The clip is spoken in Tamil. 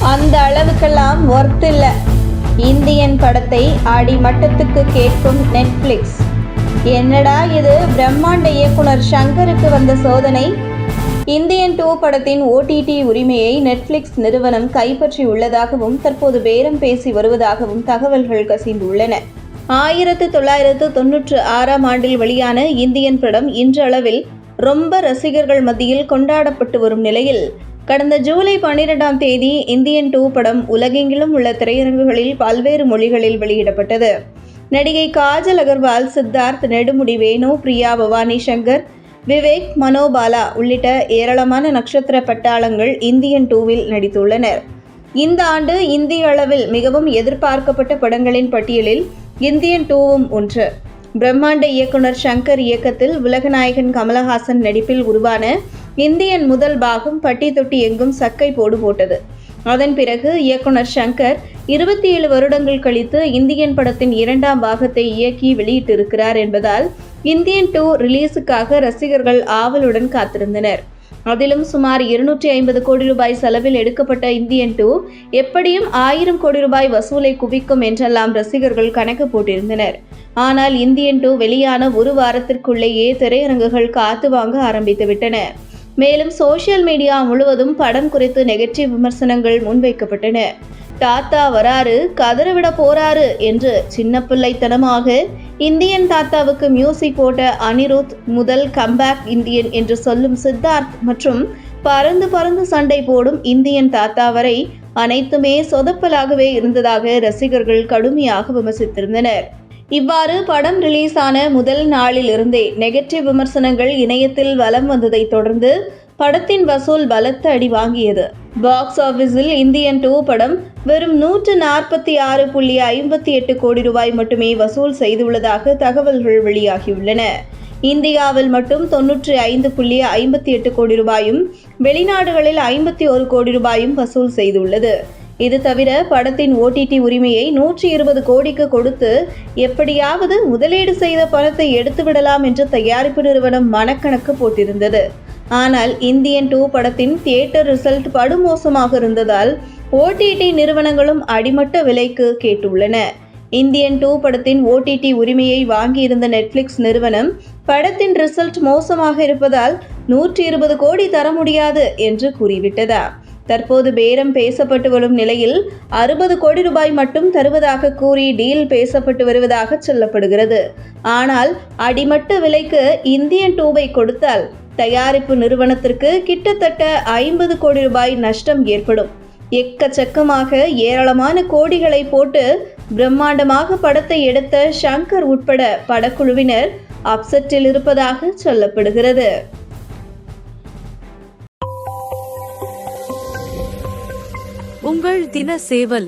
அந்த அளவுக்கெல்லாம் ஒர்த் இல்ல. இந்தியன் படத்தை அடிமட்டத்துக்கு கேட்கும் நெட்ஃபிளிக்ஸ். என்னடா இது, பிரம்மாண்ட இயக்குனர் ஷங்கருக்கு வந்த சோதனை. இந்தியன் 2 படத்தின் OTT உரிமையை நெட்ஃபிளிக்ஸ் நிறுவனம் கைப்பற்றி உள்ளதாகவும் தற்போது பேரம் பேசி வருவதாகவும் தகவல்கள் கசிந்துள்ளன. 1996ஆம் ஆண்டில் வெளியான இந்தியன் படம் இன்றளவில் ரொம்ப ரசிகர்கள் மத்தியில் கொண்டாடப்பட்டு வரும் நிலையில் கடந்த ஜூலை 12ஆம் தேதி இந்தியன் 2 படம் உலகெங்கிலும் உள்ள திரையரங்குகளில் பல்வேறு மொழிகளில் வெளியிடப்பட்டது. நடிகை காஜல் அகர்வால், சித்தார்த், நெடுமுடி வேணு, பிரியா பவானி சங்கர், விவேக், மனோபாலா உள்ளிட்ட ஏராளமான நட்சத்திர பட்டாளங்கள் இந்தியன் 2வில் நடித்துள்ளனர். இந்த ஆண்டு இந்திய அளவில் மிகவும் எதிர்பார்க்கப்பட்ட படங்களின் பட்டியலில் இந்தியன் 2வும் ஒன்று. பிரம்மாண்ட இயக்குனர் ஷங்கர் இயக்கத்தில் உலகநாயகன் கமலஹாசன் நடிப்பில் உருவான இந்தியன் முதல் பாகம் பட்டி தொட்டி எங்கும் சக்கை போடு போட்டது. அதன் பிறகு இயக்குனர் ஷங்கர் 27 வருடங்கள் கழித்து இந்தியன் படத்தின் 2ஆம் பாகத்தை இயக்கி வெளியிட்டிருக்கிறார் என்பதால் இந்தியன் 2 ரிலீஸுக்காக ரசிகர்கள் ஆவலுடன் காத்திருந்தனர். அதிலும் சுமார் 250 கோடி ரூபாய் செலவில் எடுக்கப்பட்ட இந்தியன் 2 எப்படியும் 1000 கோடி ரூபாய் வசூலை குவிக்கும் என்றெல்லாம் ரசிகர்கள் கணக்கு போட்டிருந்தனர். ஆனால் இந்தியன் 2 வெளியான ஒரு வாரத்திற்குள்ளேயே திரையரங்குகள் காத்து வாங்க ஆரம்பித்துவிட்டன. மேலும் சோசியல் மீடியா முழுவதும் படம் குறித்து நெகட்டிவ் விமர்சனங்கள் முன்வைக்கப்பட்டன. தாத்தா வராரு, கதறவிட போறாரு என்று சின்ன பிள்ளைத்தனமாக இந்தியன் தாத்தாவுக்கு மியூசிக் போட்ட அனிருத் முதல் கம்பேக் இந்தியன் என்று சொல்லும் சித்தார்த் மற்றும் பறந்து பறந்து சண்டை போடும் இந்தியன் தாத்தா வரை அனைத்துமே சொதப்பலாகவே இருந்ததாக ரசிகர்கள் கடுமையாக விமர்சித்திருந்தனர். இவ்வாறு படம் ரிலீஸ் ஆன முதல் நாளில் இருந்தே நெகட்டிவ் விமர்சனங்கள் இணையத்தில் வலம் வந்ததை தொடர்ந்து படத்தின் வசூல் பலத்த அடி வாங்கியது. பாக்ஸ் ஆபீஸில் இந்தியன் 2 படம் வெறும் 146.58 கோடி ரூபாய் மட்டுமே வசூல் செய்துள்ளதாக தகவல்கள் வெளியாகியுள்ளன. இந்தியாவில் மட்டும் 95.58 கோடி ரூபாயும் வெளிநாடுகளில் 51 கோடி ரூபாயும் வசூல் செய்துள்ளது. இது தவிர படத்தின் OTT உரிமையை 120 கோடிக்கு கொடுத்து எப்படியாவது முதலீடு செய்த பணத்தை எடுத்துவிடலாம் என்று தயாரிப்பு நிறுவனம் மனக்கணக்கு போட்டிருந்தது. ஆனால் இந்தியன் 2 படத்தின் தியேட்டர் ரிசல்ட் படுமோசமாக இருந்ததால் OTT நிறுவனங்களும் அடிமட்ட விலைக்கு கேட்டுள்ளன. இந்தியன் 2 படத்தின் OTT உரிமையை வாங்கியிருந்த நெட்ஃபிளிக்ஸ் நிறுவனம் படத்தின் ரிசல்ட் மோசமாக இருப்பதால் 120 கோடி தர முடியாது என்று கூறிவிட்டதா. தற்போது பேரம் பேசப்பட்டு வரும் நிலையில் 60 கோடி ரூபாய் மட்டும் தருவதாக கூறி டீல் பேசப்பட்டு வருவதாக சொல்லப்படுகிறது. ஆனால் அடிமட்ட விலைக்கு இந்தியன் 2வை கொடுத்தால் தயாரிப்பு நிறுவனத்திற்கு கிட்டத்தட்ட 50 கோடி ரூபாய் நஷ்டம் ஏற்படும். எக்கச்சக்கமாக ஏராளமான கோடிகளை போட்டு பிரம்மாண்டமாக படத்தை எடுத்த ஷங்கர் உட்பட படக்குழுவினர் அப்செட்டில் இருப்பதாக சொல்லப்படுகிறது. உங்கள் தின சேவல்